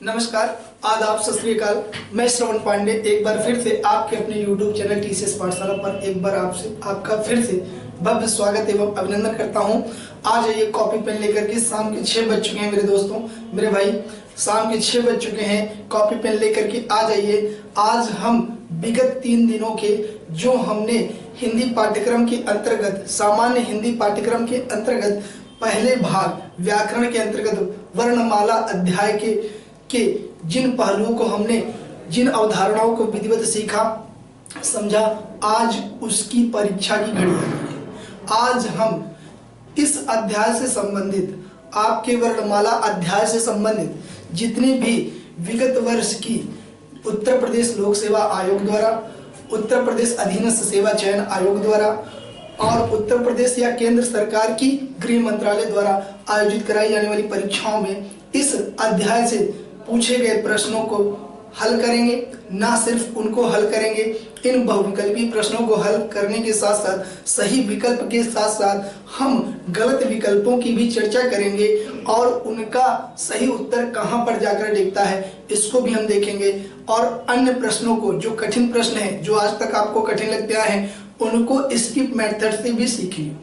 नमस्कार, आदाब, सत श्री अकाल। मैं श्रवण पांडे एक बार फिर से आपके अपने YouTube चैनल टीसीएस पाठशाला पर एक बार आपका फिर से भव्य स्वागत एवं अभिनंदन करता हूं। आज ये कॉपी पेन लेकर के शाम के 6 बज चुके हैं मेरे दोस्तों, मेरे भाई, शाम के 6 बज चुके हैं। कॉपी पेन लेकर के आ जाइए। आज हम विगत 3 दिनों के जो हमने हिंदी पाठ्यक्रम के अंतर्गत, सामान्य हिंदी पाठ्यक्रम के अंतर्गत पहले भाग व्याकरण के अंतर्गत वर्णमाला अध्याय के जिन पहलुओं को हमने, जिन अवधारणाओं को विधिवत सीखा, समझा, आज उसकी परीक्षा की घड़ी है। आज हम इस अध्याय से संबंधित, आपके वर्णमाला अध्याय से संबंधित जितने भी विगत वर्ष की उत्तर प्रदेश लोक सेवा आयोग द्वारा, उत्तर प्रदेश अधीनस्थ सेवा चयन आयोग द्वारा और उत्तर प्रदेश या केंद्र सरकार की गृह मंत्रालय द्वारा आयोजित कराई जाने वाली परीक्षाओं में इस अध्याय से पूछे गए प्रश्नों को हल करेंगे। ना सिर्फ उनको हल करेंगे, इन बहुविकल्पी प्रश्नों को हल करने के साथ साथ सही विकल्प के साथ साथ हम गलत विकल्पों की भी चर्चा करेंगे और उनका सही उत्तर कहां पर जाकर दिखता है इसको भी हम देखेंगे। और अन्य प्रश्नों को, जो कठिन प्रश्न हैं, जो आज तक आपको कठिन लगते आए हैं, उनको स्किप मेथड से भी सीखेंगे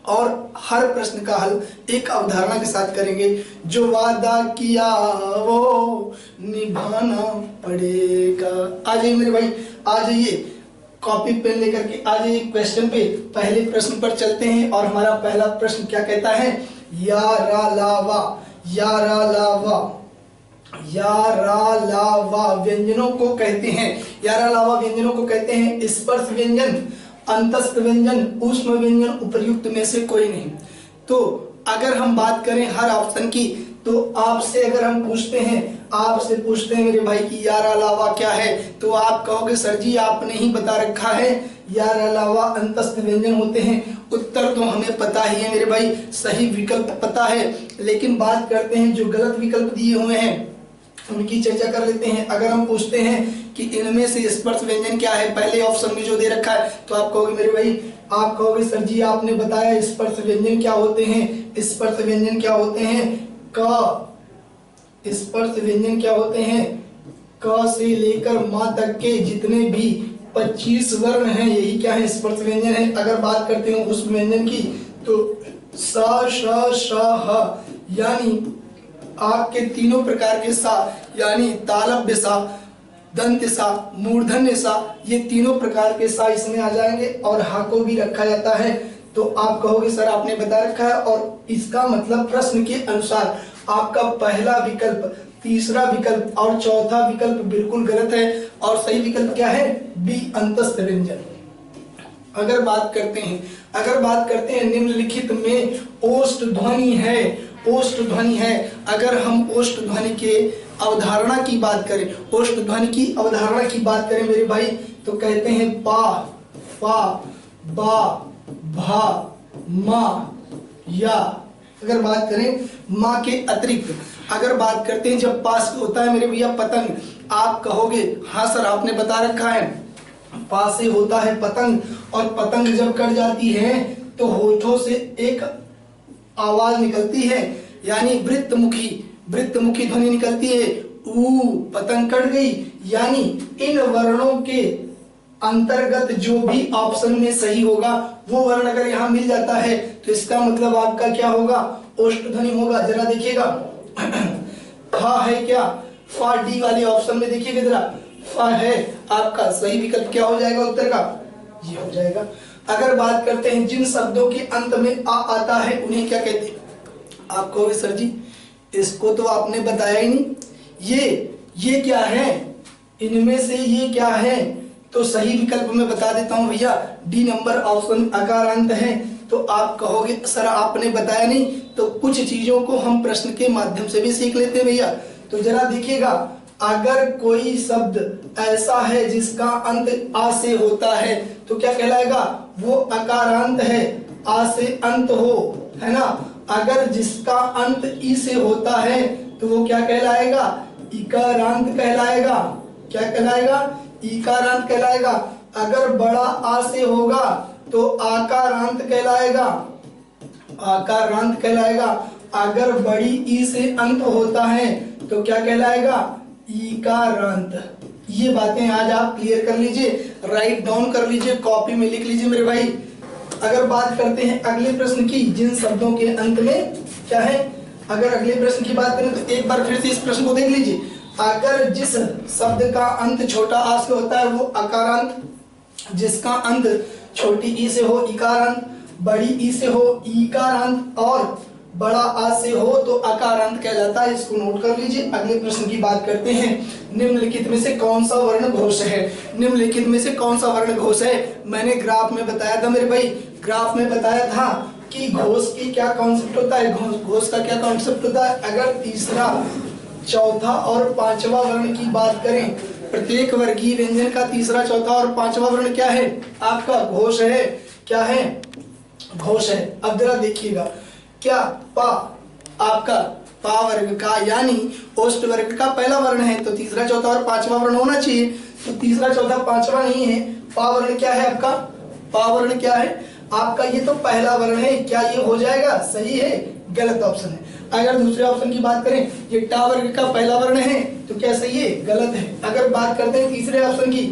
और हर प्रश्न का हल एक अवधारणा के साथ करेंगे। जो वादा किया वो निभाना पड़ेगा। आ जाइए मेरे भाई, आ जाइए, कॉपी पेन लेकर के आ जाइए। क्वेश्चन पे पहले प्रश्न पर चलते हैं और हमारा पहला प्रश्न क्या कहता है? यारा लावा, यारा लावा, यारा लावा व्यंजनों को कहते हैं, यारा लावा व्यंजनों को कहते हैं स्पर्श व्यंजन, अंतस्थ व्यंजन, ऊष्म व्यंजन, उपर्युक्त में से कोई नहीं। तो अगर हम बात करें हर ऑप्शन की, तो आपसे अगर हम पूछते हैं मेरे भाई कि यारा लावा क्या है, तो आप कहोगे सर जी आपने ही बता रखा है, यारा लावा अंतस्थ व्यंजन होते हैं। उत्तर तो हमें पता ही है मेरे भाई, सही विकल्प पता है, लेकिन बात करते हैं जो गलत विकल्प दिए हुए हैं उनकी चर्चा कर लेते हैं। अगर हम पूछते हैं कि इनमें से स्पर्श व्यंजन क्या है, पहले ऑप्शन में जो दे रखा है, तो आप कहोगे मेरे भाई, आप कहोगे सर जी आपने बताया स्पर्श व्यंजन क्या होते हैं। स्पर्श व्यंजन क्या होते हैं? क, स्पर्श व्यंजन क्या होते हैं? क से लेकर मा तक के जितने भी 25 वर्ण हैं, यही क्या है? स्पर्श व्यंजन है। अगर बात करते हैं उस व्यंजन की, तो सा, श, श, ह, यानी आपके तीनों प्रकार के सा, यानी तालव्य सा, दंत सा, मूर्धन्य सा, ये तीनों प्रकार के सा इसमें आ जाएंगे और हा को भी रखा जाता है। तो आप कहोगे सर आपने बता रखा है, और इसका मतलब प्रश्न के अनुसार आपका पहला विकल्प, तीसरा विकल्प और चौथा विकल्प बिल्कुल गलत है और सही विकल्प क्या है? बी, अंतस्थ व्यंजन। अगर बात करते हैं निम्नलिखित में ओष्ठ ध्वनि है, ओष्ठ ध्वनि है। अगर हम ओष्ठ ध्वनि के अवधारणा की बात करें, ओष्ठ ध्वनि की अवधारणा की बात करें मेरे भाई, तो कहते हैं पा, फा, बा, भा, मा, या। अगर बात करें माँ के अतिरिक्त, अगर बात करते हैं जब पास होता है मेरे भैया पतंग, आप कहोगे हाँ सर आपने बता रखा है, पास से होता है पतंग, और पतंग जब कट जाती है तो होठों से एक आवाज निकलती है, यानी वृत्तमुखी ध्वनि निकलती है। ऊ, पतंग कट गई। यानी इन वर्णों के अंतर्गत जो भी ऑप्शन में सही होगा वो वर्ण अगर यहाँ मिल जाता है तो इसका मतलब आपका क्या होगा? ओष्ठ ध्वनि होगा। जरा देखिएगा, फा है क्या? फा डी वाले ऑप्शन में देखिएगा जरा, फा है आपका सही विकल्प। क्या हो जाएगा उत्तर का? ये हो जाएगा। अगर बात करते हैं जिन शब्दों के अंत में आ आता है उन्हें क्या कहते हैं? आप कहोगे सर जी इसको तो आपने बताया ही नहीं, ये क्या है, इनमें से ये क्या है? तो सही विकल्प मैं बता देता हूं भैया, डी नंबर ऑप्शन अकारांत है। तो आप कहोगे सर आपने बताया नहीं, तो कुछ चीजों को हम प्रश्न के माध्यम से भी सीख लेते हैं भैया। तो जरा देखिएगा, अगर कोई शब्द ऐसा है जिसका अंत आ से होता है तो क्या कहलाएगा? वो अकारांत है, आ से अंत हो, है ना। अगर जिसका अंत ई से होता है तो वो क्या कहलाएगा? इकारांत कहलाएगा। क्या कहलाएगा? इकारांत कहलाएगा। अगर बड़ा आ से होगा तो आकारांत कहलाएगा, आकारांत कहलाएगा। अगर बड़ी ई से अंत होता है तो क्या कहलाएगा, ईकारांत। ये बातें आज आप क्लियर कर लीजिए, राइट डाउन कर लीजिए, कॉपी में लिख लीजिए मेरे भाई। अगर बात करते हैं अगले प्रश्न की, जिन शब्दों के अंत में क्या है, अगर अगले प्रश्न की बात करें तो एक बार फिर से इस प्रश्न को देख लीजिए। अगर जिस शब्द का अंत छोटा आ से होता है वो अकारांत, जिसका अंत छोटी ई से हो इकारांत, बड़ी ई से हो ईकारांत और बड़ा आ से हो तो अकारांत कहलाता है। इसको नोट कर लीजिए। अगले प्रश्न की बात करते हैं, निम्नलिखित में से कौन सा वर्ण घोष है। निम्नलिखित में से कौन सा वर्ण घोष है। मैंने ग्राफ में बताया था मेरे भाई, ग्राफ में बताया था कि घोष की क्या कॉन्सेप्ट होता है, घोष का क्या कॉन्सेप्ट होता है। अगर तीसरा, चौथा और पांचवा वर्ण की बात करें, प्रत्येक वर्गीय व्यंजन का तीसरा, चौथा और पांचवा वर्ण क्या है, आपका घोष है। क्या है, घोष है। अब जरा देखिएगा, क्या पा आपका पा वर्ग का यानी ओष्ठ वर्ग का पहला वर्ण है, तो तीसरा, चौथा और पांचवा वर्ण होना चाहिए। तो तीसरा, चौथा, पांचवा नहीं है। पा वर्ण क्या है आपका, पा वर्ण क्या है आपका, ये तो पहला वर्ण है। क्या ये हो जाएगा, सही है, गलत ऑप्शन है। अगर दूसरे ऑप्शन की बात करें, ये टा वर्ग का पहला वर्ण है, तो क्या सही है, गलत है। अगर बात करते हैं तीसरे ऑप्शन की,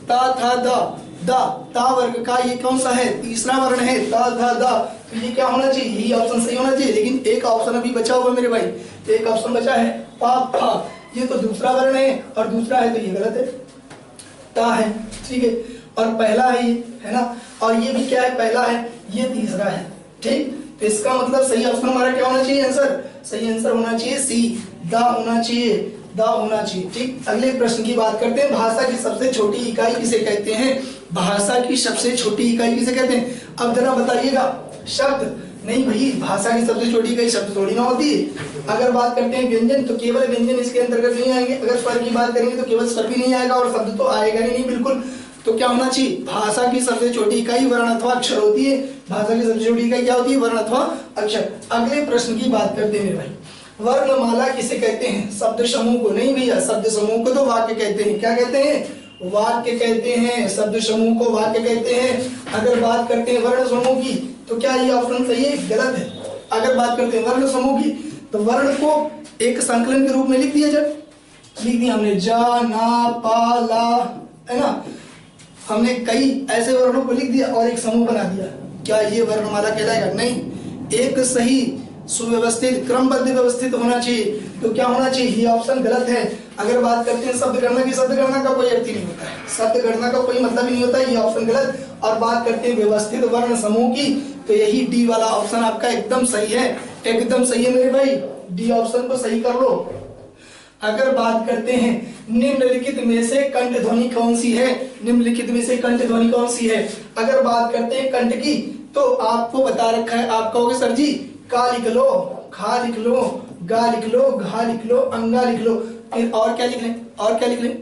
ता था दा, दा ता वर्ग का ये कौन सा है, तीसरा वर्ण है, ता था दा, तो ये क्या होना चाहिए, यही ऑप्शन सही होना चाहिए। लेकिन एक ऑप्शन अभी बचा हुआ मेरे भाई, एक ऑप्शन बचा है पा फा, ये तो दूसरा वर्ण है और दूसरा है तो ये गलत है, ता है, ठीक है, और पहला है ये, है ना, और ये भी क्या है, पहला है, ये तीसरा है, ठीक। तो इसका मतलब सही ऑप्शन हमारा क्या होना चाहिए, आंसर, सही आंसर होना चाहिए सी, दा होना चाहिए, दा होना चाहिए, ठीक। अगले प्रश्न की बात करते हैं, भाषा की सबसे छोटी इकाई किसे कहते हैं। भाषा की सबसे छोटी इकाई किसे कहते हैं। अब जरा बताइएगा, शब्द नहीं भाई, भाषा की सबसे छोटी इकाई शब्द थोड़ी ना होती है। अगर बात करते हैं व्यंजन, तो केवल व्यंजन इसके अंतर्गत नहीं आएंगे। अगर स्वर की बात करेंगे तो केवल स्वर भी नहीं आएगा और शब्द तो आएगा ही नहीं बिल्कुल। तो क्या होना चाहिए, भाषा की सबसे छोटी इकाई वर्ण अथवा अक्षर होती है। भाषा की सबसे छोटी इकाई क्या होती है, वर्ण अथवा अक्षर। अगले प्रश्न की बात करते हैं मेरे भाई, वर्णमाला किसे कहते हैं, शब्द समूह को नहीं भैया, शब्द समूह को तो वाक्य कहते हैं। क्या कहते हैं, वाक्य कहते हैं, शब्द समूह को वाक्य कहते हैं। अगर बात करते हैं वर्ण समूह की, तो क्या ये ऑप्शन सही है, गलत है। अगर बात करते हैं वर्ण समूह की, तो वर्ण को एक संकलन के रूप में लिख दिया जाए, लिख दिया हमने जा ना पा ला, है ना, हमने कई ऐसे वर्णों को लिख दिया और एक समूह बना दिया। क्या ये वर्णमाला कहलाएगा, नहीं। एक सही सुव्यवस्थित क्रमबद्ध व्यवस्थित होना चाहिए। तो क्या होना चाहिए, ये ऑप्शन गलत है। अगर बात करते हैं शब्द गणना की, शब्द गणना का कोई अर्थ ही नहीं होता है, शब्द गणना का कोई मतलब ही नहीं होता है, ये ऑप्शन गलत। और बात करते हैं व्यवस्थित वर्ण समूह की, तो यही डी वाला ऑप्शन आपका एकदम सही है, एकदम सही है मेरे भाई, डी ऑप्शन को सही कर लो। अगर बात करते हैं निम्नलिखित में से कंठ ध्वनि कौन सी है, निम्नलिखित में से कंठ ध्वनि कौन सी है। अगर बात करते हैं कंठ की, तो आपको बता रखा है, आप कहोगे सर जी का लिख लो, खा लिख लो, गा लिख लो, घा लिख लो, अंगा लिख लो, फिर और क्या लिख लें, और क्या लिख लें।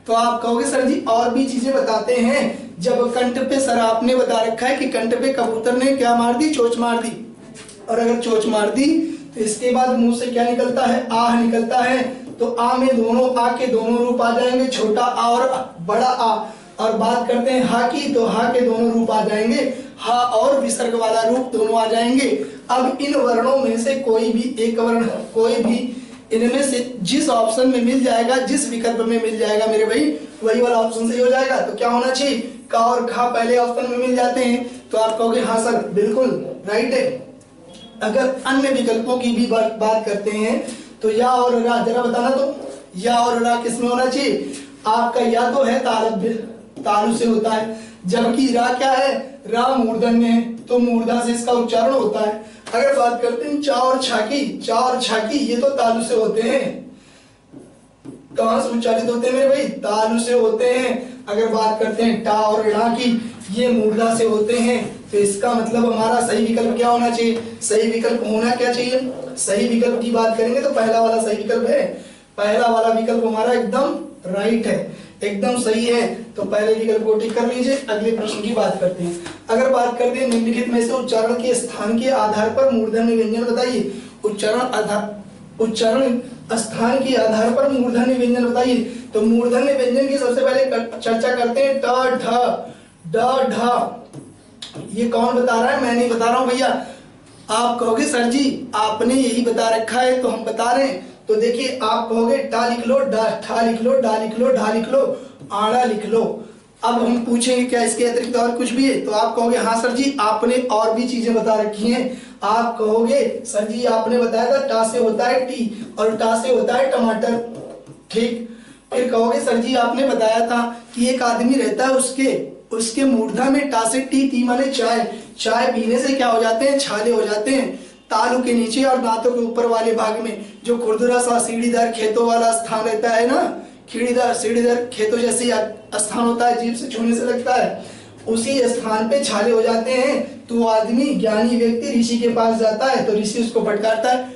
तो आप कहोगे सर जी और भी चीजें बताते हैं। जब कंठ पे सर आपने बता रखा है कि कंठ पे कबूतर ने क्या मार दी, चोंच मार दी, और अगर चोंच मार दी तो इसके बाद मुंह से क्या निकलता है, आह निकलता है। तो आ में दोनों आ के दोनों रूप आ जाएंगे, छोटा आ और बड़ा आ। और बात करते हैं हा की, तो हा के दोनों रूप आ जाएंगे, हा और विसर्ग वाला रूप दोनों आ जाएंगे। अब इन वर्णों में से कोई भी एक वर्ण, कोई भी इनमें से जिस ऑप्शन में मिल जाएगा, जिस विकल्प में मिल जाएगा मेरे भाई, वही वाला ऑप्शन सही हो जाएगा। तो क्या होना चाहिए, का और खा पहले ऑप्शन में मिल जाते हैं, तो आप कहोगे हाँ सर बिल्कुल राइट है। अगर अन्य विकल्पों की भी बात करते हैं, तो या और रा, जरा बताना तो या और रा किस में होना चाहिए। आपका या तो है तालव्य, तालु से होता है, जबकि रा क्या है, रा मूर्धन्य है, तो मूर्धा से इसका उच्चारण होता है। अगर बात करते हैं चा और छाकी, चा और छाकी ये तो तालु से होते हैं। कहां से उच्चारित होते हैं मेरे भाई, तालु से होते हैं। अगर बात करते हैं टा और ड़ा की, ये मूर्धा से होते हैं। तो इसका मतलब हमारा सही विकल्प क्या होना चाहिए, सही विकल्प होना क्या चाहिए। सही विकल्प की बात करेंगे तो पहला वाला सही विकल्प है, पहला वाला विकल्प हमारा एकदम राइट है, एकदम सही है। तो पहले विकल्प को टिक कर लीजिए। अगले प्रश्न की बात करते हैं। अगर बात करते हैं निम्नलिखित में से उच्चारण के स्थान के आधार पर मूर्धन्य व्यंजन बताइए। उच्चारण स्थान के आधार पर मूर्धन्य व्यंजन बताइए। तो मूर्धन्य व्यंजन की सबसे पहले चर्चा करते हैं ट ढ ड ढ। ये कौन बता रहा है, मैं नहीं बता रहा हूं भैया। आप कहोगे सर जी आपने यही बता रखा है तो हम बता रहे हैं, तो देखिए आप कहोगे टा लिख लो, डा ठा लिख लो, डा लिख लो, ढा लिख लो, आड़ा लिख लो। अब हम पूछेंगे क्या इसके अतिरिक्त और कुछ भी है, तो आप कहोगे हाँ सर जी आपने और भी चीजें बता रखी हैं। आप कहोगे सर जी आपने बताया था टा से होता है टी और टा से होता है टमाटर, ठीक। फिर कहोगे सर जी आपने बताया था कि एक आदमी रहता है उसके मूर्धा में टा से टी माने चाय, चाय पीने से क्या हो जाते हैं, छाले हो जाते हैं। तालू के नीचे और दांतों के ऊपर वाले भाग में जो खुरदुरा सा सीढ़ीदार खेतों वाला स्थान रहता है ना, सीढ़ीदार खेतों जैसे स्थान होता है, जीभ से छूने से लगता है, उसी स्थान पे छाले हो जाते हैं। तो आदमी ज्ञानी व्यक्ति ऋषि के पास जाता है, तो ऋषि उसको फटकारता है,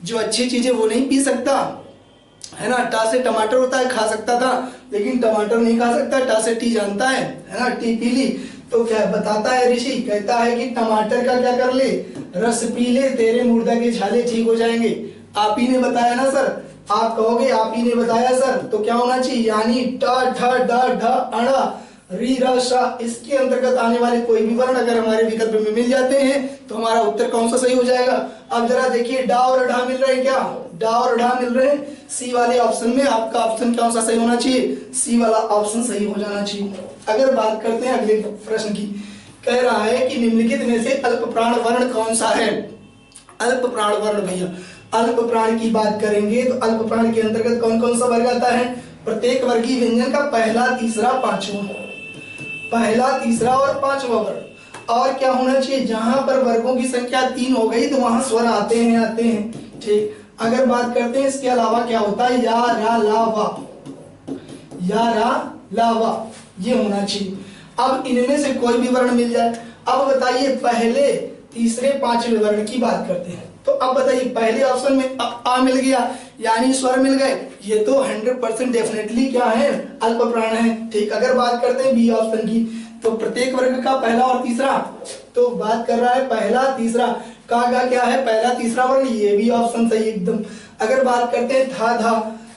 जो अच्छी चीजें वो नहीं पी सकता है ना। टा से टमाटर होता है, खा सकता था लेकिन टमाटर नहीं खा सकता, टा से टी जानता है ना, टी पी ली। तो क्या बताता है ऋषि, कहता है कि टमाटर का क्या कर ले, रस पी ले, तेरे मुर्दा के छाले ठीक हो जाएंगे। आप ही ने बताया ना सर, आप कहोगे आप ही ने बताया सर, तो क्या होना चाहिए, यानी ट ठ ड ढ अण री र श, इसके अंतर्गत आने वाले कोई भी वर्ण अगर हमारे विकल्प में मिल जाते हैं तो हमारा उत्तर कौन सा सही हो जाएगा। अब जरा देखिए डा और ढा मिल रहे हैं क्या, डा और ढा मिल रहे हैं, सी वाले ऑप्शन में आपका ऑप्शन कौन सा सही होना चाहिए, सी वाला ऑप्शन सही हो जाना चाहिए। अगर बात करते हैं अगले प्रश्न की, कह रहा है कि निम्नलिखित में से अल्प प्राण वर्ण कौन सा है। अल्प प्राण वर्ण भैया, अल्प प्राण की बात करेंगे तो अल्प प्राण के अंतर्गत कौन कौन सा वर्ग आता है, प्रत्येक वर्गीय व्यंजन का पहला तीसरा पांचवा, पहला तीसरा और पांचवा वर्ग। और क्या होना चाहिए, जहां पर वर्गों की संख्या 3 हो गई तो वहां स्वर आते हैं, ठीक। अगर बात करते हैं इसके अलावा क्या होता है, या रा ला वा, या रा ला वा, ये होना चाहिए। अब इनमें से कोई भी वर्ण मिल जाए। अब बताइए पहले तीसरे पांचवें वर्ण की बात करते हैं, तो अब बताइए पहले ऑप्शन में आ मिल गया यानी स्वर मिल गए, ये तो 100% डेफिनेटली क्या है, अल्प प्राण है, ठीक। अगर बात करते हैं बी ऑप्शन की, तो प्रत्येक वर्ग का पहला और तीसरा, तो बात कर रहा है पहला तीसरा का क्या है, पहला तीसरा वर्ण, ये भी ऑप्शन सही एकदम। अगर बात करते हैं था धा,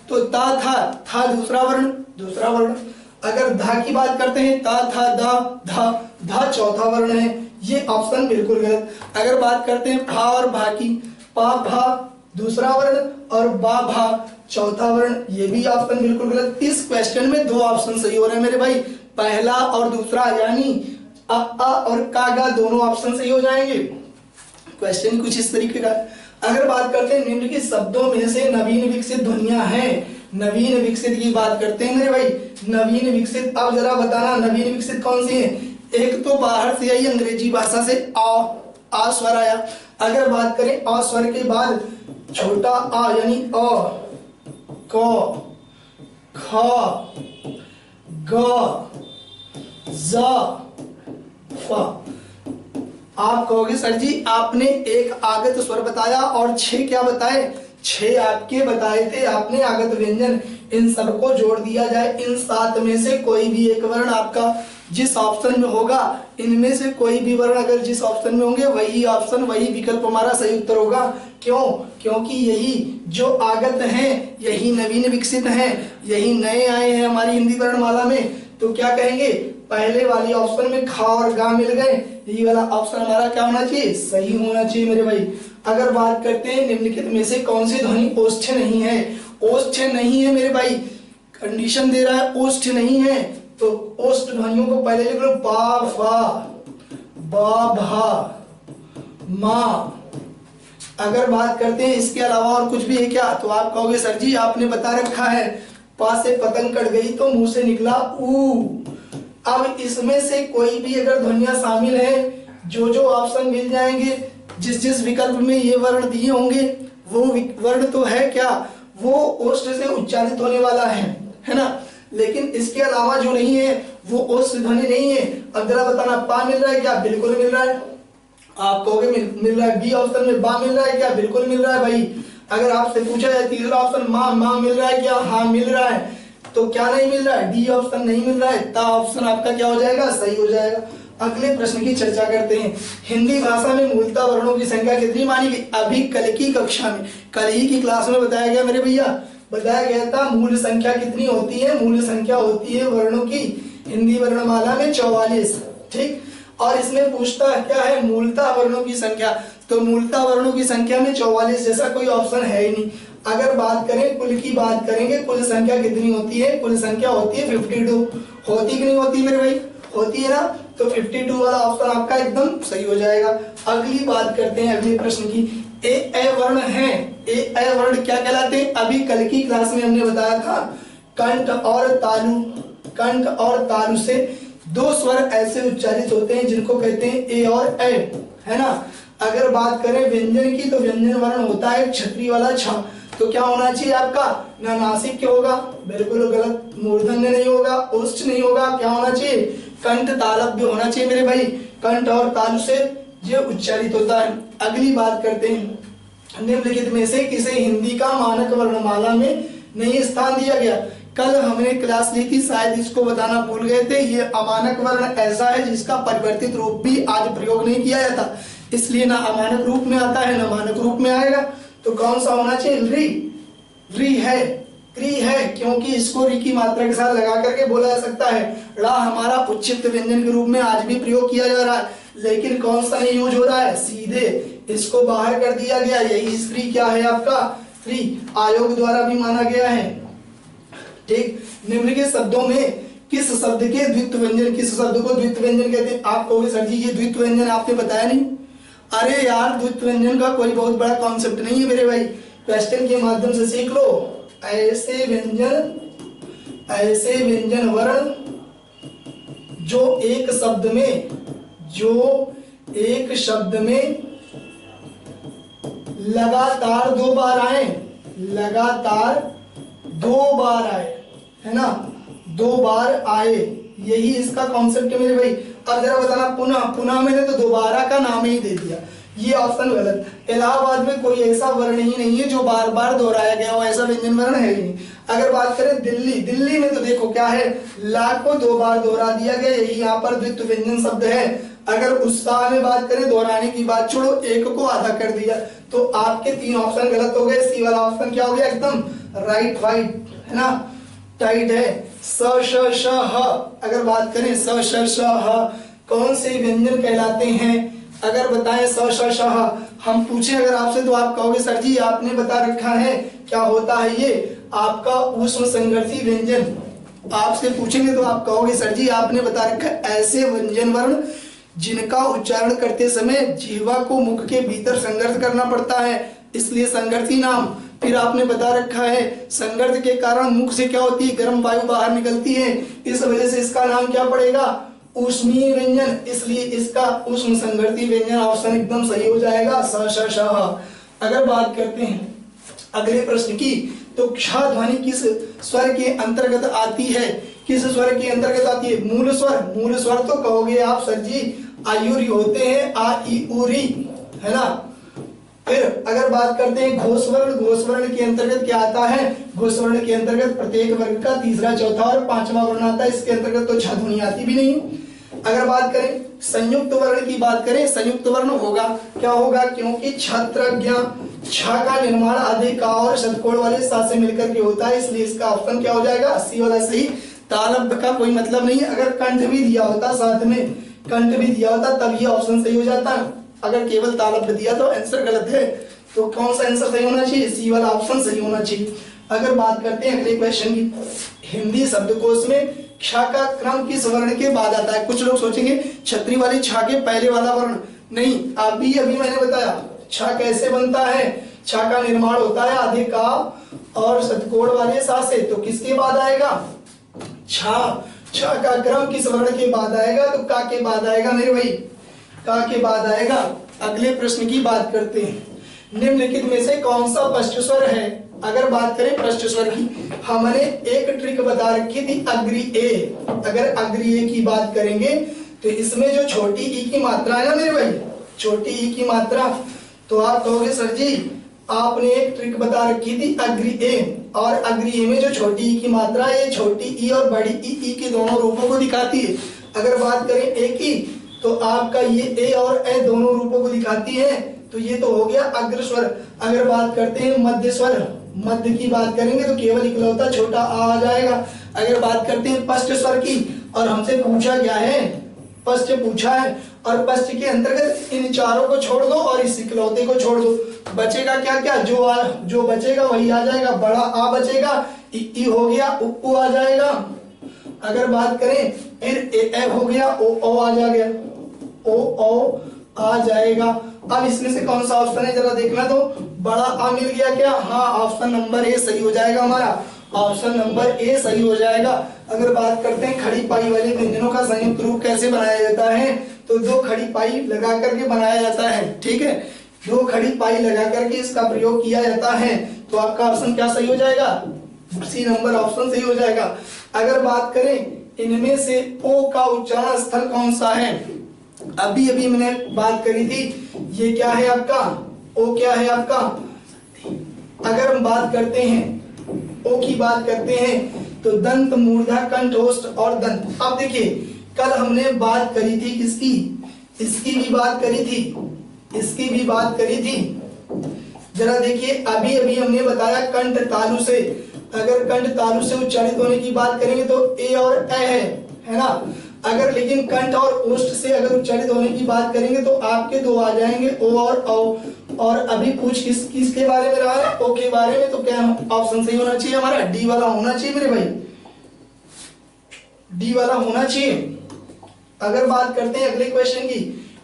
तो ता था दूसरा वर्ण। अगर धा की बात करते हैं ता था धा चौथा वर्ण है, ये ऑप्शन बिल्कुल गलत। अगर बात करते हैं भा और भा की, पा भा दूसरा वर्ण और बा भा चौथा वर्ण, ये भी ऑप्शन बिल्कुल गलत। इस क्वेश्चन में 2 ऑप्शन सही हो रहे हैं मेरे भाई, पहला और दूसरा, यानी अ और का गा दोनों ऑप्शन सही हो जाएंगे। क्वेश्चन कुछ इस तरीके का। अगर बात करते हैं निम्नलिखित शब्दों में से नवीन विकसित ध्वनियां हैं, नवीन विकसित की बात करते हैं मेरे भाई, नवीन विकसित। अब जरा बताना नवीन विकसित कौन सी है। एक तो बाहर से आई अंग्रेजी भाषा से आ स्वर आया। अगर बात करें आ स्वर के बाद छोटा आ यानी अ, क, ख, ग, ज, फ। आप कहोगे सर जी आपने एक आगत स्वर बताया और 6 क्या बताए, 6 आपके बताए थे आपने आगत व्यंजन, इन सबको जोड़ दिया जाए, इन 7 में से कोई भी एक वर्ण आपका जिस ऑप्शन में होगा, इनमें से कोई भी वर्ण अगर जिस ऑप्शन में होंगे वही ऑप्शन, वही विकल्प हमारा सही उत्तर होगा। क्यों, क्योंकि यही जो आगत हैं यही नवीन विकसित हैं, यही नए आए हैं हमारी हिंदी वर्णमाला में। तो क्या कहेंगे, पहले वाली ऑप्शन में खा और गा मिल गए, ये वाला ऑप्शन हमारा क्या होना चाहिए, सही होना चाहिए मेरे भाई। अगर बात करते हैं निम्नलिखित में से कौन सी ध्वनि ओष्ठ नहीं है, ओष्ठ नहीं है मेरे भाई, कंडीशन दे रहा है ओष्ठ नहीं है, तो ओष्ठ ध्वनियों को पहले लिख लो, बा फा, बा भा, मा। अगर बात करते हैं इसके अलावा और कुछ भी है क्या, तो आप कहोगे सर जी आपने बता रखा है पा से पतंग कट गई तो मुंह से निकला ऊ। अब इसमें से कोई भी अगर ध्वनियां शामिल है, जो जो ऑप्शन मिल जाएंगे, जिस जिस विकल्प में ये वर्ण दिए होंगे वो वर्ण तो है क्या, वो ओष्ठ से उच्चारित होने वाला है ना। लेकिन इसके अलावा जो नहीं है वो ओष्ठ ध्वनि नहीं है। अब जरा बताना पा मिल रहा है क्या, बिल्कुल मिल रहा है। आप कहोगे मिल रहा है, बी ऑप्शन में बा मिल रहा है क्या, बिल्कुल मिल रहा है भाई। अगर आपसे पूछा जाए तीसरा ऑप्शन माँ मिल रहा है क्या, हाँ मिल रहा है। तो क्या नहीं मिल रहा है, डी ऑप्शन नहीं मिल रहा है, ता ऑप्शन आपका क्या हो जाएगा, सही हो जाएगा। अगले प्रश्न की चर्चा करते हैं। हिंदी भाषा में मूलतः वर्णों की संख्या कितनी मानी गई, अभी कल की कक्षा में, कल ही की क्लास में बताया गया मेरे भैया, बताया गया था मूल संख्या कितनी होती है, मूल संख्या होती है वर्णों की हिंदी वर्णमाला में 44, ठीक। और इसमें पूछता क्या है, मूलतः वर्णों की संख्या, तो मूलतः वर्णों की संख्या में 44 जैसा कोई ऑप्शन है ही नहीं। अगर बात करें कुल की बात करेंगे, कुल संख्या कितनी होती है? कुल संख्या होती है 52। होती कि नहीं होती मेरे भाई? होती है ना। तो 52 वाला ऑप्शन आपका एकदम सही हो जाएगा। अगली बात करते हैं अगले प्रश्न की। ए वर्ण है, ए वर्ण क्या कहलाते हैं? अभी कल की क्लास में हमने बताया था कंठ और तालु, कंठ और तालु से दो स्वर ऐसे उच्चारित होते हैं जिनको कहते हैं ए और ए, है ना। अगर बात करें व्यंजन की तो व्यंजन वर्ण होता है क्षत्रिय वाला छ। तो क्या होना चाहिए आपका? ना नासिक क्या होगा? बिल्कुल गलत। मूर्धन्य नहीं होगा, उष्ट नहीं होगा, क्या होना चाहिए? कंठ तालव्य होना चाहिए मेरे भाई। कंठ और तालु से ये उच्चारित होता है। अगली बात करते हैं निम्नलिखित में से किसे हिंदी का मानक वर्णमाला में नहीं स्थान दिया गया? कल हमने क्लास ली थी, शायद इसको बताना भूल गए थे। ये अमानक वर्ण ऐसा है जिसका परिवर्तित रूप भी आज प्रयोग नहीं किया जाता, इसलिए ना अमानक रूप में आता है ना मानक रूप में आएगा। तो कौन सा होना चाहिए? री। री है, क्री है, क्योंकि इसको री की मात्रा के साथ लगा करके बोला जा सकता है। ड़ा हमारा उच्चित व्यंजन के रूप में आज भी प्रयोग किया जा रहा है, लेकिन कौन सा नहीं यूज हो रहा है? सीधे इसको बाहर कर दिया गया। यही स्त्री क्या है आपका? री आयोग द्वारा भी माना गया है। ठीक। निम्नलिखित शब्दों में किस शब्द के द्वित्व व्यंजन, किस शब्द को द्वित्व व्यंजन कहते हैं? आप कहोगे सर जी ये द्वित्व व्यंजन आपने बताया नहीं। अरे यार द्वित्व व्यंजन का कोई बहुत बड़ा कॉन्सेप्ट नहीं है मेरे भाई, क्वेश्चन के माध्यम से सीख लो। ऐसे व्यंजन वर्ण जो एक शब्द में लगातार दो बार आए, लगातार दो बार आए, है ना, दो बार आए, यही इसका कॉन्सेप्ट है मेरे भाई। अब जरा बताना पुनः मैंने तो दोबारा का नाम ही दे दिया, ये ऑप्शन गलत। इलाहाबाद में कोई ऐसा वर्ण ही नहीं है जो बार बार दोहराया गया हो, ऐसा व्यंजन वर्ण है ही नहीं। अगर बात करें दिल्ली में तो देखो क्या है, ला को दो बार दोहरा दिया गया, यही यहाँ पर द्वित्व व्यंजन शब्द है। अगर उत्साह में बात करें, दोहराने की बात छोड़ो, एक को आधा कर दिया, तो आपके तीन ऑप्शन गलत हो गए। सी वाला ऑप्शन क्या हो गया? एकदम राइट वाइट, है ना, टाइट है। स श श ह, अगर बात करें स श श ह कौन से व्यंजन कहलाते हैं? अगर बताएं स श श ह, हम पूछे अगर आपसे तो आप कहोगे सर जी आपने बता रखा है, क्या होता है ये? आपका ऊष्म संघर्षी व्यंजन। आपसे पूछेंगे तो आप कहोगे सर जी आपने बता रखा है ऐसे व्यंजन वर्ण जिनका उच्चारण करते समय जीवा को मुख के भीतर संघर्ष करना पड़ता है, इसलिए संघर्षी नाम। फिर आपने बता रखा है संघर्ष के कारण मुख से क्या होती है? गर्म वायु बाहर निकलती है, इस वजह से इसका नाम क्या पड़ेगा? ऊष्मीय व्यंजन, इसलिए इसका ऊष्म संघर्षी व्यंजन ऑप्शन एकदम सही हो जाएगा, स श श ह। अगर बात करते हैं अगले प्रश्न की, तो क्ष ध्वनि किस स्वर के अंतर्गत आती है? किस स्वर के अंतर्गत आती है? मूल स्वर। मूल स्वर तो कहोगे आप सर जी आयुरी होते हैं, आ ई उ री, है ना। फिर अगर बात करते हैं घोष वर्ण, घोष वर्ण के अंतर्गत क्या आता है? घोष वर्ण के अंतर्गत प्रत्येक वर्ग का तीसरा, चौथा और पांचवा वर्ण आता है, इसके अंतर्गत तो छ ध्वनि आती भी नहीं। अगर बात करें संयुक्त वर्ण की बात करें, संयुक्त वर्ण होगा, क्या होगा? क्योंकि छत्रज्ञ छ का निर्माण अधिक और शतकोण वाले सा से मिलकर के होता है, इसलिए इसका ऑप्शन क्या हो जाएगा? सी वाला सही। तालव्य का कोई मतलब नहीं है, अगर कंठ भी दिया होता, साथ में कंठ भी दिया होता तब ये ऑप्शन सही हो जाता। अगर केवल तालव्य दिया तो आंसर गलत है, तो कौन सा आंसर सही होना चाहिए? सी वाला ऑप्शन सही होना चाहिए। अगर बात करते हैं अगले क्वेश्चन की, हिंदी शब्दकोश में क्ष का क्रम किस वर्ण के बाद आता है? कुछ लोग सोचेंगे छतरी वाली छ के पहले वाला वर्ण, नहीं, अभी मैंने बताया छ कैसे बनता है। छ का निर्माण होता है आधे का और शतकोण वाले सा से, तो किसके बाद आएगा? छ का क्रम किस वर्ण के बाद आएगा? तो का के बाद आएगा मेरे भाई, का के बाद आएगा। अगले प्रश्न की बात करते हैं, निम्नलिखित में से कौन सा पष्ट स्वर है? अगर बात करें पष्ट स्वर की, हमने एक ट्रिक बता रखी थी अग्री ए। अगर अग्री ए की बात करेंगे तो इसमें जो छोटी ई की मात्रा है ना मेरे भाई, छोटी ई की मात्रा, तो आप कहोगे सर जी आपने एक ट्रिक बता रखी थी अग्री ए, और अग्री ए में जो छोटी ई की मात्रा है, ये छोटी ई और बड़ी ई के दोनों रूपों को दिखाती है। अगर बात करें ए की, तो आपका ये ए और ए दोनों रूपों को दिखाती है, तो ये तो हो गया अग्र स्वर। अगर बात करते हैं मध्य स्वर, मध्य की बात करेंगे तो केवल इकलौता छोटा आ जाएगा। अगर बात करते हैं पष्ट स्वर की, और हमसे पूछा गया है, पष्ट पूछा है, और पश्च के अंतर्गत इन चारों को छोड़ दो और इस इकलौते को छोड़ दो। बचेगा क्या क्या, जो बचेगा वही आ जाएगा। बड़ा आ बचेगा, ई हो गया, उ आ जाएगा। अगर बात करें फिर ए हो गया, ओ आ जाएगा, ओ आ जाएगा। अब इसमें से कौन सा ऑप्शन है जरा देखना तो, बड़ा आ मिल गया क्या, हाँ ऑप्शन नंबर ए सही हो जाएगा हमारा, ऑप्शन नंबर ए सही हो जाएगा। अगर बात करते हैं खड़ी पाई वाले व्यंजनों का संयुक्त रूप कैसे बनाया जाता है, तो दो खड़ी पाई लगा करके बनाया जाता है, ठीक है, दो खड़ी पाई लगा करके इसका प्रयोग किया जाता है। तो आपका ऑप्शन क्या सही हो जाएगा, सी नंबर ऑप्शन सही हो जाएगा। अगर बात करें इनमें से ओ का उच्चारण स्थल कौन सा है, अभी अभी मैंने बात करी थी, ये क्या है आपका, ओ क्या है आपका। अगर हम बात करते हैं ओ की बात करते हैं तो दंत, मूर्धा, कंठ, ओष्ठ और दंत। अब देखिए कल हमने बात करी थी किसकी, इसकी भी बात करी थी, इसकी भी बात करी थी। जरा देखिए अभी अभी हमने बताया कंठ तालु से, अगर कंठ तालु से उच्चारित होने की बात करेंगे तो ए और ए है ना। अगर लेकिन कंठ और ओष्ठ से अगर उच्चारित होने की बात करेंगे तो आपके दो आ जाएंगे, ओ और औ। और अभी पूछ किसके बारे में रहा है, ओ के बारे में, तो क्या ऑप्शन सही होना चाहिए हमारा, डी वाला होना चाहिए मेरे भाई, डी वाला होना चाहिए। अगर बात करते हैं अगले क्वेश्चन की,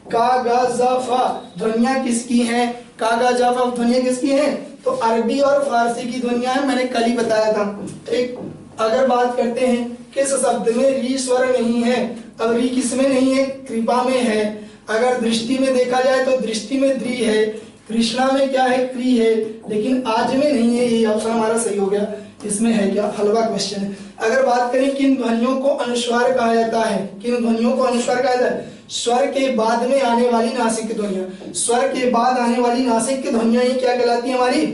का गा जा फा ध्वनियां किसकी हैं, का गा जा फा ध्वनियां किसकी हैं, तो अरबी और फारसी की ध्वनियां हैं, मैंने कल ही बताया था, ठीक। अगर बात करते हैं किस शब्द में री स्वर नहीं है, अब री किसमें नहीं है, कृपा में है। अगर दृष्टि में देखा जाए तो दृष्टि में द्रि है, कृष्णा में क्या है, क्री है, लेकिन आज में नहीं है, ये ऑप्शन हमारा सही हो गया। इसमें है क्या, हलवा क्वेश्चन है। अगर बात करें किन ध्वनियों को अनुस्वार कहा जाता है, किन ध्वनियों को अनुस्वार कहा जाता है, स्वर के बाद में आने वाली नासिक ध्वनियां, स्वर के बाद आने वाली नासिक ध्वनियां ये क्या कहलाती है हमारी।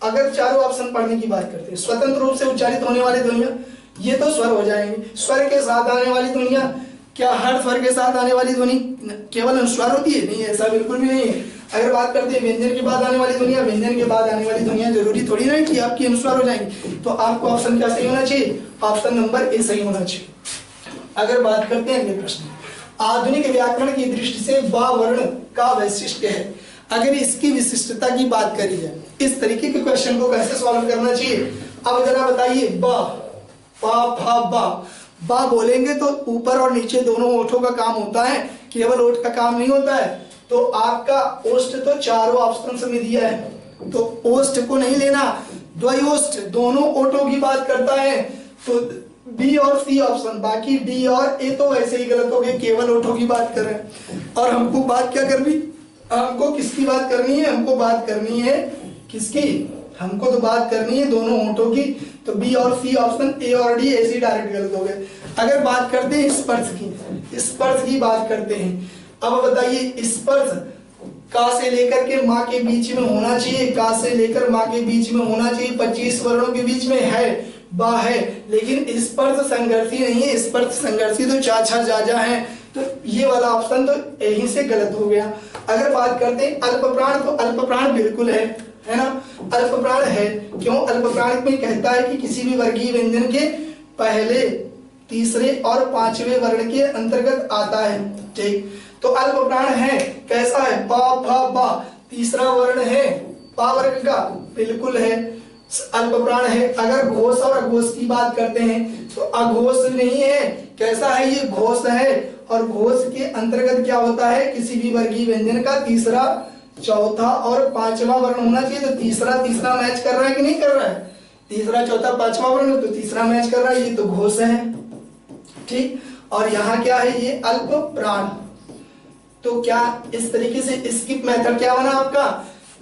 अगर चारों ऑप्शन पढ़ने की बात करते हैं, स्वतंत्र रूप से उच्चारित होने वाली ध्वनियां ये तो स्वर हो जाएंगे, स्वर के साथ आने वाली ध्वनियां, क्या हर स्वर के साथ आने वाली ध्वनि केवल अनुस्वार होती है, नहीं ऐसा बिल्कुल भी नहीं है। अगर बात करते हैं व्यंजन के बाद आने वाली ध्वनियां, व्यंजन के बाद आने वाली ध्वनियां जरूरी थोड़ी ना कि आपकी अनुस्वार हो जाएंगी। तो आपको ऑप्शन क्या सही होना चाहिए, ऑप्शन नंबर ए सही होना चाहिए। अगर बात करते हैं अगले प्रश्न, आधुनिक व्याकरण की दृष्टि से बा वर्ण का वैशिष्ट्य है, अगर इसकी विशिष्टता की बात करी जाए, इस तरीके के क्वेश्चन को कैसे सॉल्व करना चाहिए। अब जरा बताइए, बा पा फा बा, बा बोलेंगे तो ऊपर और नीचे दोनों ओठों का काम होता है, केवल ओठ का काम नहीं होता है। तो आपका ओष्ठ तो चारों ऑप्शन में दिया है, तो ओष्ठ को नहीं लेना, द्वयोष्ठ दोनों ओठों की बात करता है, तो बी और सी ऑप्शन, बाकी डी और ए तो वैसे ही गलत हो गए, केवल ओठों की बात कर रहे हैं। और हमको बात क्या करनी, हमको किसकी बात करनी है, हमको बात करनी है किसकी, हमको तो बात करनी है दोनों ओठों की। तो बी और सी ऑप्शन, ए और डी ऐसे डायरेक्ट गलत हो गए। अगर बात करते हैं स्पर्श की, स्पर्श की बात करते हैं, अब बताइए स्पर्श का से लेकर के माँ के बीच में होना चाहिए, का से लेकर माँ के बीच में होना चाहिए, 25 वर्णों के बीच में है, बा है, लेकिन स्पर्श संघर्षी नहीं है, स्पर्श संघर्षी तो चा छा जा जा है, तो ये वाला ऑप्शन तो यहीं से गलत हो गया। अगर बात करते हैं अल्प प्राण, तो अल्प प्राण बिल्कुल है ना, अल्प प्राण है। क्यों, अल्प प्राण में कहता है कि किसी भी वर्गीय व्यंजन के पहले, तीसरे और पांचवें वर्ण के अंतर्गत आता है, ठीक। तो अल्प प्राण है, कैसा है, पा फा बा, तीसरा वर्ण है पा वर्ग का, बिल्कुल है, अल्प प्राण है। अगर घोष और अघोष की बात करते हैं तो अघोष नहीं है, कैसा है, ये घोष है, और घोष के अंतर्गत क्या होता है, किसी भी वर्गीय व्यंजन का तीसरा, चौथा और पांचवा वर्ण होना चाहिए। तो तीसरा मैच कर रहा है कि नहीं कर रहा है, तीसरा चौथा पांचवा वर्ण, तो तीसरा मैच कर रहा है, ये तो घोष है, ठीक। और यहाँ क्या है, ये अल्प प्राण। तो क्या इस तरीके से स्किप मेथड क्या बना आपका,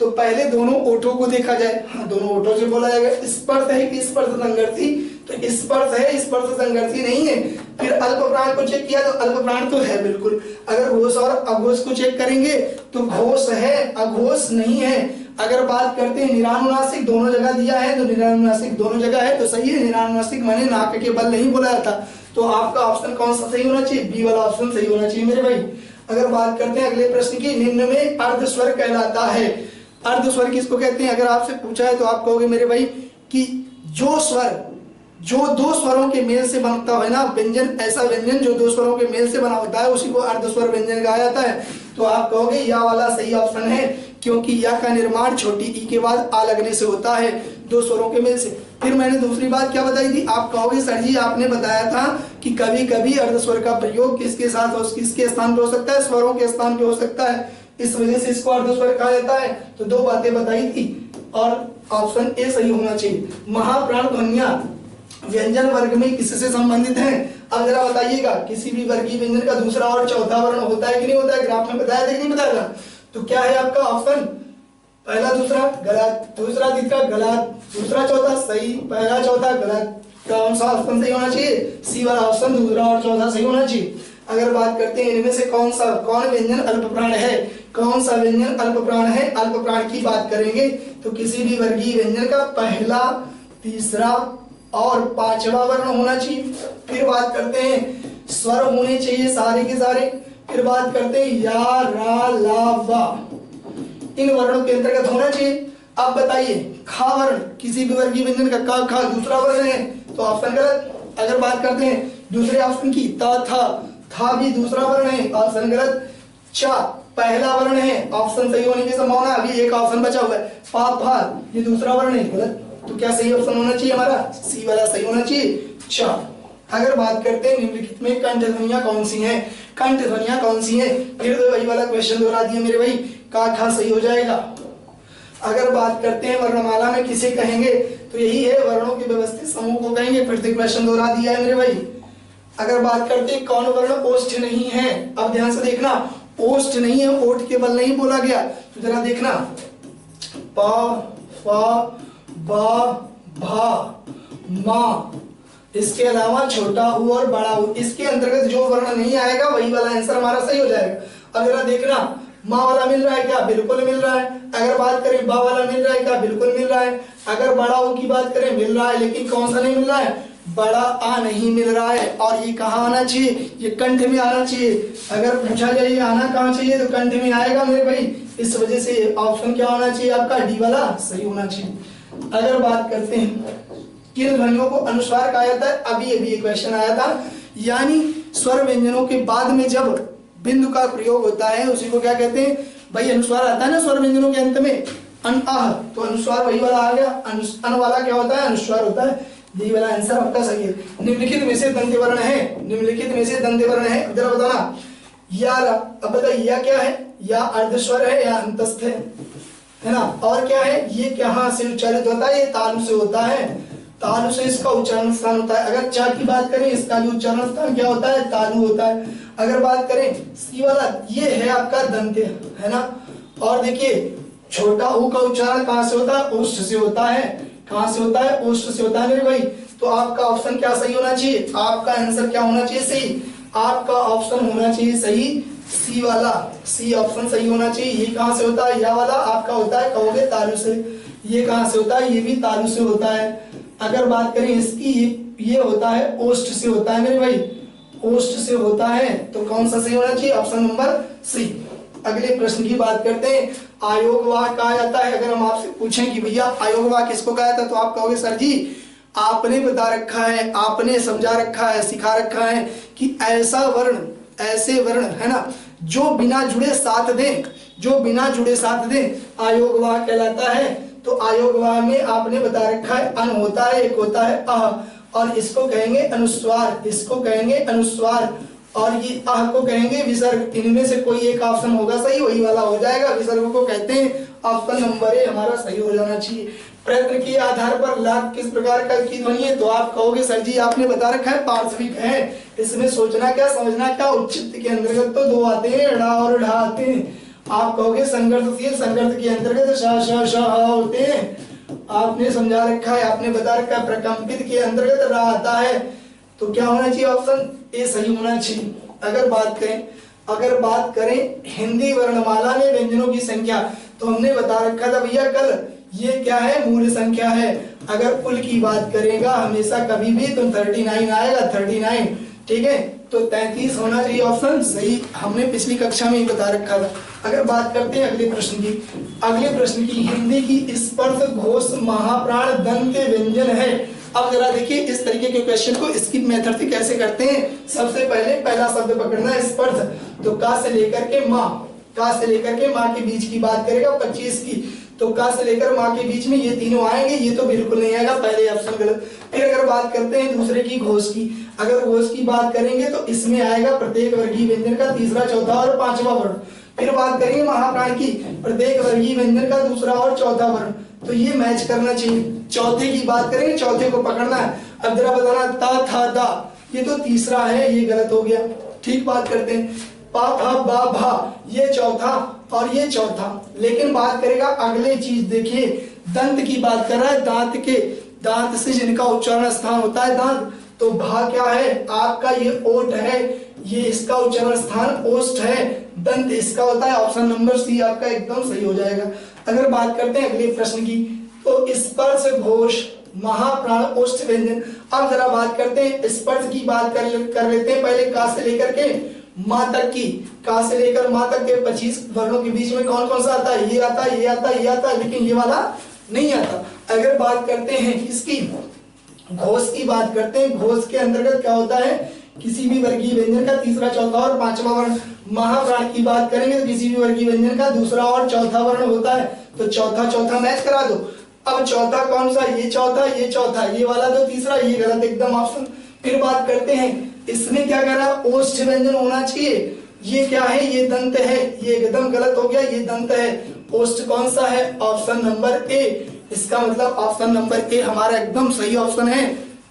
तो पहले दोनों ओठों को देखा जाए, हाँ दोनों ओठों से बोला जाएगा, स्पर्श है कि स्पर्श संघर्षी, तो स्पर्श है, स्पर्श संघर्षी नहीं है। फिर अल्प प्राण को चेक किया तो अल्प प्राण तो है बिल्कुल। अगर घोष और अघोष को चेक करेंगे तो घोष है, अघोष नहीं है। अगर बात करते हैं निरानुनासिक, दोनों जगह दिया है, तो निरानुनासिक दोनों जगह है तो सही है, निरानुनासिक माने नाक के बल नहीं बोला जाता। तो आपका ऑप्शन कौन सा सही होना चाहिए, बी वाला ऑप्शन सही होना चाहिए मेरे भाई। अगर बात करते हैं अगले प्रश्न की, निम्न में अर्ध स्वर कहलाता है, अर्ध स्वर किसको कहते हैं, अगर आपसे पूछा है तो आप कहोगे मेरे भाई कि जो स्वर जो दो स्वरों के मेल से बनता है ना व्यंजन, ऐसा व्यंजन जो दो स्वरों के मेल से बना होता है उसी को अर्धस्वर व्यंजन कहा जाता है। तो आप कहोगे या वाला सही ऑप्शन है, क्योंकि या का निर्माण छोटी ई के बाद आ लगने से होता है, दो स्वरों के मेल से। फिर मैंने दूसरी बात क्या बताई थी, आप कहोगे सर जी आपने बताया था कि कभी कभी अर्धस्वर का प्रयोग किसके साथ और किसके स्थान पे हो सकता है, स्वरों के स्थान पे हो सकता है, इस वजह से इसको अर्धस्वर कहा जाता है। तो दो बातें बताई थी और ऑप्शन ए सही होना चाहिए। महाप्राण ध्वनियां व्यंजन वर्ग में किससे संबंधित हैं? अब जरा बताइएगा, किसी भी वर्गीय व्यंजन का दूसरा और चौथा वर्ण होता है कि नहीं होता है? ग्राफ में बताया था कि नहीं बताया था? तो क्या है आपका ऑप्शन? पहला दूसरा गलत, दूसरा तीसरा गलत, दूसरा चौथा सही, पहला चौथा गलत। कौन सा ऑप्शन सही होना चाहिए? सी वाला ऑप्शन, दूसरा और चौथा सही होना चाहिए। अगर बात करते हैं इनमें से कौन व्यंजन अल्प प्राण है, कौन सा व्यंजन अल्प प्राण है, अल्प प्राण की बात करेंगे तो किसी भी वर्गीय व्यंजन का पहला, तीसरा और पांचवा वर्ण होना चाहिए। फिर बात करते हैं स्वर होने चाहिए सारे के सारे। फिर बात करते हैं या, रा, ला, वा, इन वर्णों के अंतर्गत होना चाहिए। अब बताइए खा वर्ण किसी भी वर्गीय व्यंजन का का, खा दूसरा वर्ण है तो ऑप्शन गलत। अगर बात करते हैं दूसरे ऑप्शन की ता, था भी दूसरा वर्ण है, ऑप्शन गलत। चा पहला वर्ण है, ऑप्शन सही होने की संभावना, अभी एक ऑप्शन बचा हुआ है। पा, भा ये दूसरा वर्ण है, गलत। तो क्या सही ऑप्शन होना चाहिए हमारा? सी वाला सही होना चाहिए। चा। अगर बात करते हैं निम्नलिखित में कंठ ध्वनियां कौन सी हैं, कंठ ध्वनियां कौन सी हैं? फिर तो वही वाला क्वेश्चन दोहरा दिया मेरे भाई, का, खा सही हो जाएगा। अगर बात करते हैं वर्णमाला में किसे कहेंगे तो यही है, वर्णों के व्यवस्थित समूह को कहेंगे। फिर से क्वेश्चन दोहरा दिया है मेरे भाई। अगर बात करते हैं कौन वर्ण ओष्ठ नहीं है, अब ध्यान से देखना, ओष्ठ नहीं है, ओठ के बल नहीं बोला गया, तो जरा देखना पा, फा, बा, भा, मा, इसके अलावा छोटा ऊ और बड़ा ऊ, इसके अंतर्गत जो वर्ण नहीं आएगा वही वाला आंसर हमारा सही हो जाएगा। अब जरा देखना माँ वाला मिल रहा है क्या? बिल्कुल मिल रहा है। अगर बात करें बा वाला मिल रहा है क्या? बिल्कुल मिल रहा है। अगर बड़ा ऊ की बात करें मिल रहा है, लेकिन कौन सा नहीं मिल रहा है? बड़ा आ नहीं मिल रहा है। और ये कहाँ आना चाहिए? ये कंठ में आना चाहिए। अगर पूछा जाए आना कहाँ चाहिए तो कंठ में आएगा मेरे भाई। इस वजह से ऑप्शन क्या होना चाहिए आपका? डी वाला सही होना चाहिए। अगर बात करते हैं किन ध्वनियों को अनुस्वार कहा जाता है, अभी अभी एक क्वेश्चन आया था, यानी स्वर व्यंजनों के बाद में जब बिंदु का प्रयोग होता है उसी को क्या कहते हैं भाई? अनुस्वार आता है ना स्वर व्यंजनों के अंत में, अन, आह, तो अनुस्वार वही वाला आ गया। अन वाला क्या होता है? अनुस्वार होता है। डी वाला आंसर आपका सही है। निम्नलिखित में से दंत वर्ण है, निम्नलिखित में से दंत वर्ण है, जरा बताना। या, अब बताइए या क्या है? या अर्धस्वर है या अंतस्थ है ना? और क्या है? ये कहाँ से उच्चारित होता है? ये तालु से होता है, तालु से इसका उच्चारण स्थान होता है। अगर चा की बात करें इसका भी उच्चारण स्थान क्या होता है? तालु होता है। अगर बात करें सी वाला, ये है आपका दंत है ना। और देखिए छोटा ऊ का उच्चारण कहाँ से होता है? ओष्ठ से होता है। कहाँ से होता है? ओष्ठ से होता है मेरे भाई। तो आपका ऑप्शन क्या सही होना चाहिए? आपका आंसर क्या होना चाहिए? सही। आपका ऑप्शन होना चाहिए सही, सी वाला, सी ऑप्शन सही होना चाहिए। ये कहाँ से होता है? या वाला आपका होता है, कहोगे तालु से। ये कहाँ से होता है? ये भी तालु से होता है। अगर बात करें इसकी, ये होता है ओष्ठ से होता है मेरे भाई, ओष्ठ से होता है। तो कौन सा सही होना चाहिए? Option number C. अगले प्रश्न की बात करते हैं, आयोगवाह कहा जाता है। अगर हम आपसे पूछें कि भैया आयोगवाह किसको कहा जाता है तो आप कहोगे सर जी आपने बता रखा है, आपने समझा रखा है, सिखा रखा है कि ऐसा वर्ण, ऐसे वर्ण है ना जो बिना जुड़े साथ दें, जो बिना जुड़े साथ दें आयोगवाह कहलाता है। तो आयोगवाह में आपने बता रखा है अन होता है, एक होता है अह, और इसको कहेंगे अनुस्वार, इसको कहेंगे अनुस्वार, और ये अह को कहेंगे विसर्ग। इनमें से कोई एक ऑप्शन होगा सही, वही वाला हो जाएगा। विसर्ग को कहते हैं। ऑप्शन नंबर ए हमारा सही हो जाना चाहिए। प्रयत्न के आधार पर लाभ किस प्रकार का की ध्वनि है तो आप कहोगे सर जी आपने बता रखा है पार्श्विक है। इसमें सोचना क्या समझना क्या, उच्चित के अंतर्गत तो दो आते हैं, ड़ा और ढा आते हैं। आप कहोगे संगर्थ, संगर्थ के अंतर्गत श श श होते हैं। आपने समझा रखा है, आपने बता रखा है प्रकंपित के अंतर्गत रा आता है। तो क्या होना चाहिए? ऑप्शन ए सही होना चाहिए। अगर बात करें हिंदी वर्णमाला में व्यंजनों की संख्या तो हमने बता रखा था भैया कल, ये क्या है? मूल संख्या है। अगर कुल की बात करेगा हमेशा कभी भी तो 39 आएगा, 39, ठीक है। तो 33 होना चाहिए ऑप्शन सही, हमने पिछली कक्षा में ही बता रखा था। अगर बात करते हैं अगले प्रश्न की, अगले प्रश्न की, हिंदी की स्पर्श घोष महाप्राण दंत व्यंजन है। अब जरा देखिए इस तरीके के क्वेश्चन को स्किप मेथड से कैसे करते हैं। सबसे पहले पहला शब्द पकड़ना है स्पर्श, तो का से लेकर के माँ, का से लेकर के माँ के बीच की बात करेगा 25 की, तो का से लेकर माँ के बीच में ये तीनों आएंगे, ये तो बिल्कुल नहीं आएगा, पहले ऑप्शन गलत। फिर अगर बात करते हैं दूसरे की घोष की, अगर घोष की बात करेंगे तो इसमें आएगा प्रत्येक वर्गीय व्यंजन का तीसरा, चौथा और पांचवा वर्ण। फिर बात करेंगे महाप्राण की, प्रत्येक वर्गीय व्यंजन का दूसरा और चौथा वर्ण, तो ये मैच करना चाहिए। चौथे की बात करेंगे, चौथे को पकड़ना है। अब जरा बताना ता था दा, ये तो तीसरा है, ये गलत हो गया। ठीक बात करते हैं, पा भा बा भा, ये चौथा और ये चौथा। लेकिन बात करेगा अगले चीज, देखिए दंत की बात कर रहा है, दांत के, दांत से जिनका उच्चारण स्थान होता है दांत, तो भा क्या है आपका, ये ओठ है, ये इसका उच्चारण स्थान ओष्ठ है, दंत इसका होता है। ऑप्शन नंबर सी आपका एकदम सही हो जाएगा। अगर बात करते हैं अगले प्रश्न की, तो स्पर्श घोष महाप्राण ओष्ठ व्यंजन। अब जरा बात करते हैं स्पर्श की बात कर लेते हैं पहले, का से लेकर के माँ तक की, का से लेकर माँ तक के 25 वर्णों के बीच में कौन कौन सा आता है, ये आता है, ये आता है, ये आता है, लेकिन ये वाला नहीं आता। अगर बात करते हैं इसकी घोष की बात करते हैं, घोष के अंतर्गत क्या होता है, किसी भी वर्गीय व्यंजन का तीसरा, चौथा और पांचवा वर्ण। महाप्राण की बात करेंगे तो किसी भी वर्गीय व्यंजन का दूसरा और चौथा वर्ण होता है, तो चौथा चौथा मैच करा दो। अब चौथा कौन सा, ये चौथा, ये चौथा, ये वाला तो तीसरा, ये गलत एकदम ऑप्शन। फिर बात करते हैं इसमें क्या कह रहा है, ओष्ठ व्यंजन होना चाहिए, ये क्या है, ये दंत है, ये एकदम गलत हो गया, ये दंत है। ओष्ठ कौन सा है, ऑप्शन नंबर ए, इसका मतलब ऑप्शन नंबर ए हमारा एकदम सही ऑप्शन है।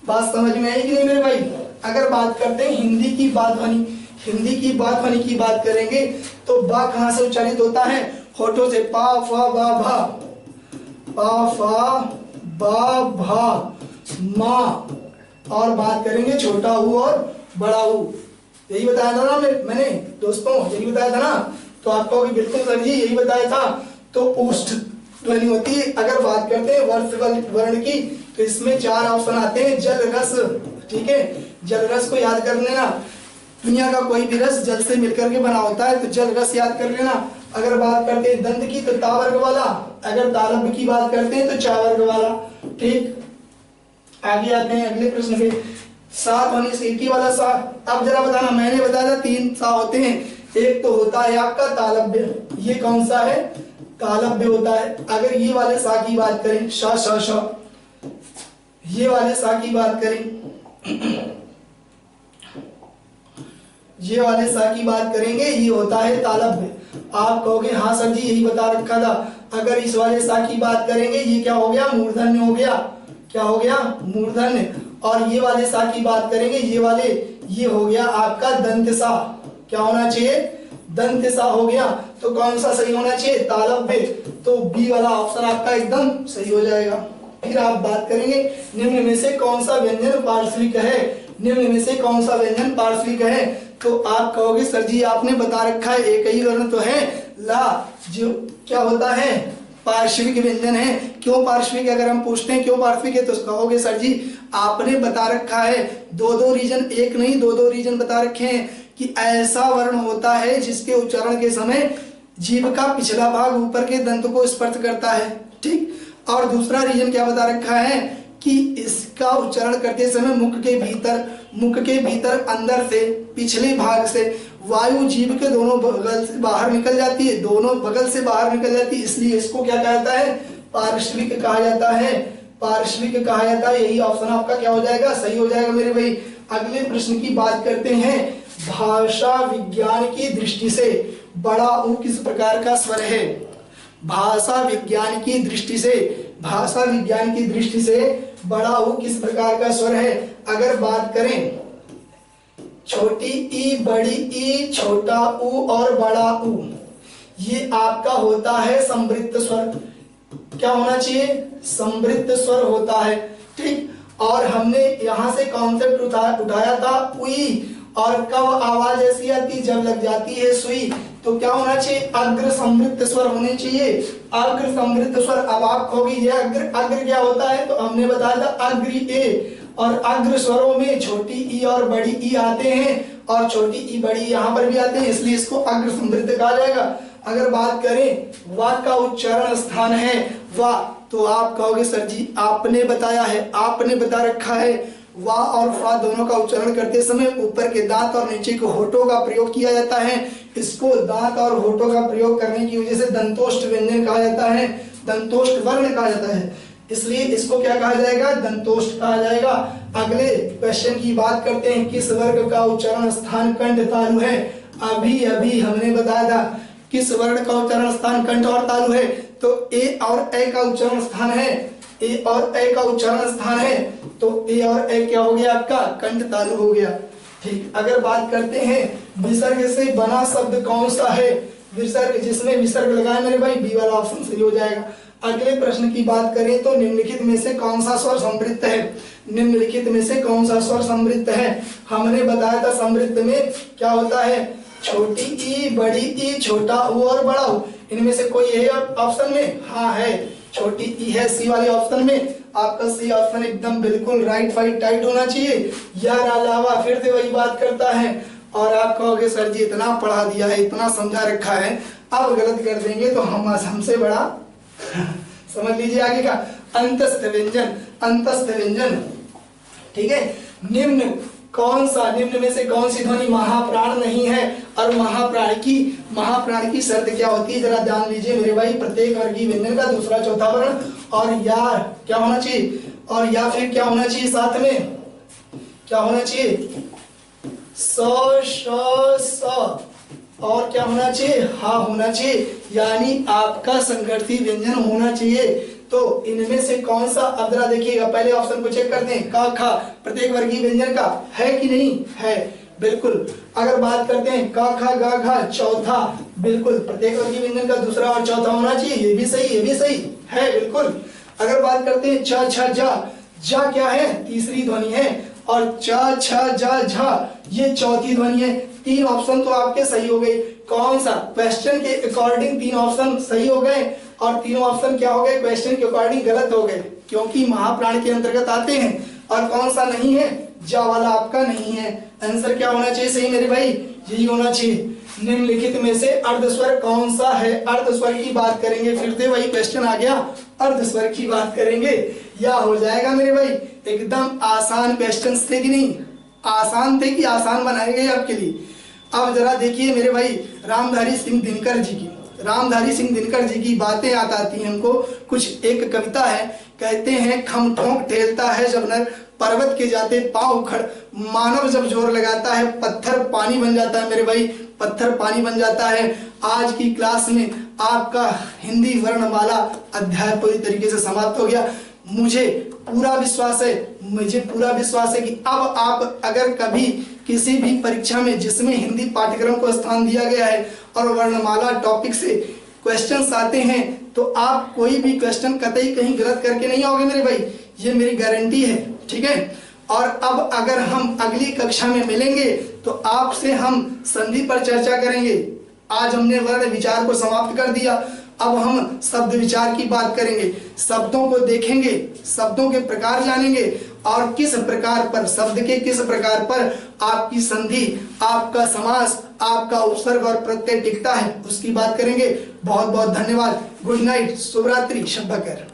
बात समझ में आई कि नहीं मेरे भाई। अगर बात करते हैं हिंदी की बात ध्वनि, हिंदी की बात ध्वनि की बात करेंगे तो बा कहां से उच्चारित होता है, होठों से, पा फा बा भा, पा फा बा भा मा। और बात करेंगे छोटा ऊ और बड़ा ऊ, यही बताया था ना मैंने दोस्तों, यही बताया था ना, तो आपको भी बिल्कुल सर जी यही बताया था। तो ओष्ठ ध्वनि होती है। अगर बात करते हैं वर्ष वर्ण की, तो इसमें 4 ऑप्शन आते हैं, जल रस, ठीक है, जल रस को याद कर लेना, दुनिया का कोई भी रस जल से मिलकर के बना होता है, तो जल रस याद कर लेना। अगर बात करते हैं दंत की, तो ता वर्ग वाला, अगर तालब्य की बात करते हैं तो चा वर्ग वाला। ठीक, आगे आते हैं अगले प्रश्न पे, सात होने से एक ही वाला सा। अब जरा बताना, मैंने बताया था 3 सा होते हैं, एक तो होता है आपका तालब्य, ये कौन सा है, तालब्य होता है। अगर ये वाले सा की बात करें, श श श, ये वाले सा की बात करें, ये वाले सा की बात करेंगे, ये होता है तालब्य। आप कहोगे हाँ सर जी यही बता रखा था। अगर इस वाले सा की बात करेंगे, ये क्या हो गया, मूर्धन्य हो गया, क्या हो गया, मूर्धन्य। और ये वाले सा की बात करेंगे, ये वाले, ये हो गया आपका दंत सा, क्या होना चाहिए, दंत सा हो गया। तो कौन सा सही होना चाहिए, तालब्य, तो बी वाला ऑप्शन आपका एकदम सही हो जाएगा। फिर आप बात करेंगे निम्न में से कौन सा व्यंजन पार्श्विक है, निम्न में से कौन सा व्यंजन पार्श्विक है, तो आप कहोगे सर जी आपने बता रखा है एक ही वर्ण तो है ला, जो क्या होता है पार्श्विक व्यंजन है। क्यों पार्श्विक, अगर हम पूछते हैं क्यों पार्श्विक है, तो कहोगे सर जी आपने बता रखा है 2-2 रीजन, एक नहीं 2-2 रीजन बता रखे हैं कि ऐसा वर्ण होता है जिसके उच्चारण के समय जीभ का पिछला भाग ऊपर के दंत को स्पर्श करता है। ठीक, और दूसरा रीजन क्या बता रखा है कि इसका उच्चारण करते समय मुख के भीतर अंदर से पिछले भाग से वायु जीभ के दोनों बगल से बाहर निकल जाती है, दोनों बगल से बाहर निकल जाती है, इसलिए इसको क्या कहा जाता है, पार्श्विक कहा जाता है, पार्श्विक कहा जाता है। यही ऑप्शन आपका क्या हो जाएगा, सही हो जाएगा मेरे भाई। अगले प्रश्न की बात करते हैं, भाषा विज्ञान की दृष्टि से बड़ा ऊ किस प्रकार का स्वर है, भाषा विज्ञान की दृष्टि से, भाषा विज्ञान की दृष्टि से बड़ा ऊ किस प्रकार का स्वर है। अगर बात करें छोटी ई, बड़ी ई, छोटा ऊ और बड़ा ऊ, ये आपका होता है संवृत्त स्वर, क्या होना चाहिए, संवृत्त स्वर होता है। ठीक, और हमने यहाँ से कॉन्सेप्ट उठाया था उई, और कब आवाज ऐसी आती जब लग जाती है सुई, तो क्या होना चाहिए, अग्र समृद्ध स्वर होने चाहिए, अग्र समृद्ध स्वर। अब आप कहोगे ये अग्र क्या होता है, तो हमने बताया था अग्री ए, और अग्र स्वरों में छोटी ई और बड़ी ई आते हैं, और छोटी ई बड़ी यहाँ पर भी आते हैं, इसलिए इसको अग्र समृद्ध कहा जाएगा। अगर बात करें वा का उच्चारण स्थान है वा, तो आप कहोगे सर जी आपने बताया है, आपने बता रखा है वाह और फा दोनों का उच्चारण करते समय ऊपर के दांत और नीचे के होठों का प्रयोग किया जाता है। इसको दांत और होठों का प्रयोग करने की वजह से दंतोष्ठ व्यंजन कहा जाता है, दंतोष्ठ वर्ण कहा जाता है, इसलिए इसको क्या कहा जाएगा, दंतोष्ठ कहा जाएगा। अगले क्वेश्चन की बात करते हैं, किस वर्ग का उच्चारण स्थान कंठ तालु है। अभी अभी हमने बताया था किस वर्ण का उच्चारण स्थान कंठ और तालु है, तो ए और ए का उच्चारण स्थान है, ए और ए का उच्चारण स्थान है, तो ए और ए क्या हो गया आपका, कंठ तालु हो गया। ठीक, अगर बात करते हैं विसर्ग से बना शब्द कौन सा है, विसर्ग जिसमें विसर्ग लगाए मेरे भाई बी वाला ऑप्शन सही हो जाएगा। अगले प्रश्न की बात करें तो निम्नलिखित में से कौन सा स्वर समृद्ध है, निम्नलिखित में से कौन सा स्वर समृद्ध है। हमने बताया था समृद्ध में क्या होता है, छोटी ई, बड़ी ई, छोटा ऊ और बड़ा ऊ, इनमें से कोई है ऑप्शन में, हाँ है, छोटी ई है सी वाले ऑप्शन में। आपका सी ऑप्शन एकदम बिल्कुल राइट फाइट टाइट होना चाहिए। यार अलावा फिर से वही बात करता है और आप कहोगे सर जी इतना पढ़ा दिया है, इतना समझा रखा है, अब गलत कर देंगे तो हम हमसे बड़ा समझ लीजिए आगे का अंतस्थ व्यंजन, अंतस्थ व्यंजन। ठीक है, निम्न कौन सा, निम्न में से कौन सी ध्वनि महाप्राण नहीं है, और महाप्राण की शर्त क्या होती है, जरा ध्यान लीजिए मेरे भाई। प्रत्येक वर्गीय व्यंजन का दूसरा चौथा वर्ण और या क्या होना चाहिए, और या फिर क्या होना चाहिए, साथ में क्या होना चाहिए, स श और क्या होना चाहिए, हा होना चाहिए, यानी आपका संघर्षी व्यंजन होना चाहिए। तो इनमें से कौन सा, अब जरा देखिएगा पहले ऑप्शन को चेक करते हैं, का खा प्रत्येक वर्गीय व्यंजन का है कि नहीं है, बिल्कुल। अगर बात करते हैं का खा गा घा चौथा, बिल्कुल प्रत्येक वर्गीय व्यंजन का दूसरा और चौथा होना चाहिए, ये भी सही, ये भी सही है, बिल्कुल। अगर बात करते हैं छ छ जा, जा क्या है, तीसरी ध्वनि है, और च छ जा झा ये चौथी ध्वनि है। तीन ऑप्शन तो आपके सही हो गए। कौन सा, क्वेश्चन के अकॉर्डिंग तीन ऑप्शन सही हो गए और तीनों ऑप्शन क्या हो गए, क्वेश्चन के अकॉर्डिंग गलत हो गए, क्योंकि महाप्राण के अंतर्गत आते हैं। और कौन सा नहीं है, जा वाला आपका नहीं है। आंसर क्या होना चाहिए सही मेरे भाई, यही होना चाहिए। निम्नलिखित में से अर्धस्वर कौन सा है, अर्धस्वर की बात करेंगे, फिर से वही क्वेश्चन आ गया, अर्धस्वर की बात करेंगे, या हो जाएगा मेरे भाई। एकदम आसान क्वेश्चन थे कि नहीं, आसान थे कि आसान बनाए गए आपके लिए। अब जरा देखिए मेरे भाई, रामधारी सिंह दिनकर जी की, रामधारी सिंह दिनकर जी की बातें याद आती हैं हमको। कुछ एक कविता है, कहते हैं खम ठोंक ठेलता है जब नर, पर्वत के जाते पांव उखड़, मानव जब जोर लगाता है पत्थर पानी बन जाता है मेरे भाई, पत्थर पानी बन जाता है। आज की क्लास में आपका हिंदी वर्णमाला अध्याय पूरी तरीके से समाप्त हो गया। मुझे पूरा विश्वास है कि अब आप अगर कभी किसी भी परीक्षा में जिसमें हिंदी पाठ्यक्रम को स्थान दिया गया है और वर्णमाला टॉपिक से क्वेश्चंस आते हैं, तो आप कोई भी क्वेश्चन कतई कहीं गलत करके नहीं आओगे मेरे भाई, ये मेरी गारंटी है, ठीक है। और अब अगर हम अगली कक्षा में मिलेंगे तो आपसे हम संधि पर चर्चा करेंगे। आज हमने वर्ण विचार को समाप्त कर दिया, अब हम शब्द विचार की बात करेंगे, शब्दों को देखेंगे, शब्दों के प्रकार जानेंगे और किस प्रकार पर, शब्द के किस प्रकार पर आपकी संधि, आपका समास, आपका उपसर्ग और प्रत्यय टिकता है, उसकी बात करेंगे। बहुत बहुत धन्यवाद, गुड नाइट, शुभ रात्रि, शब बखैर।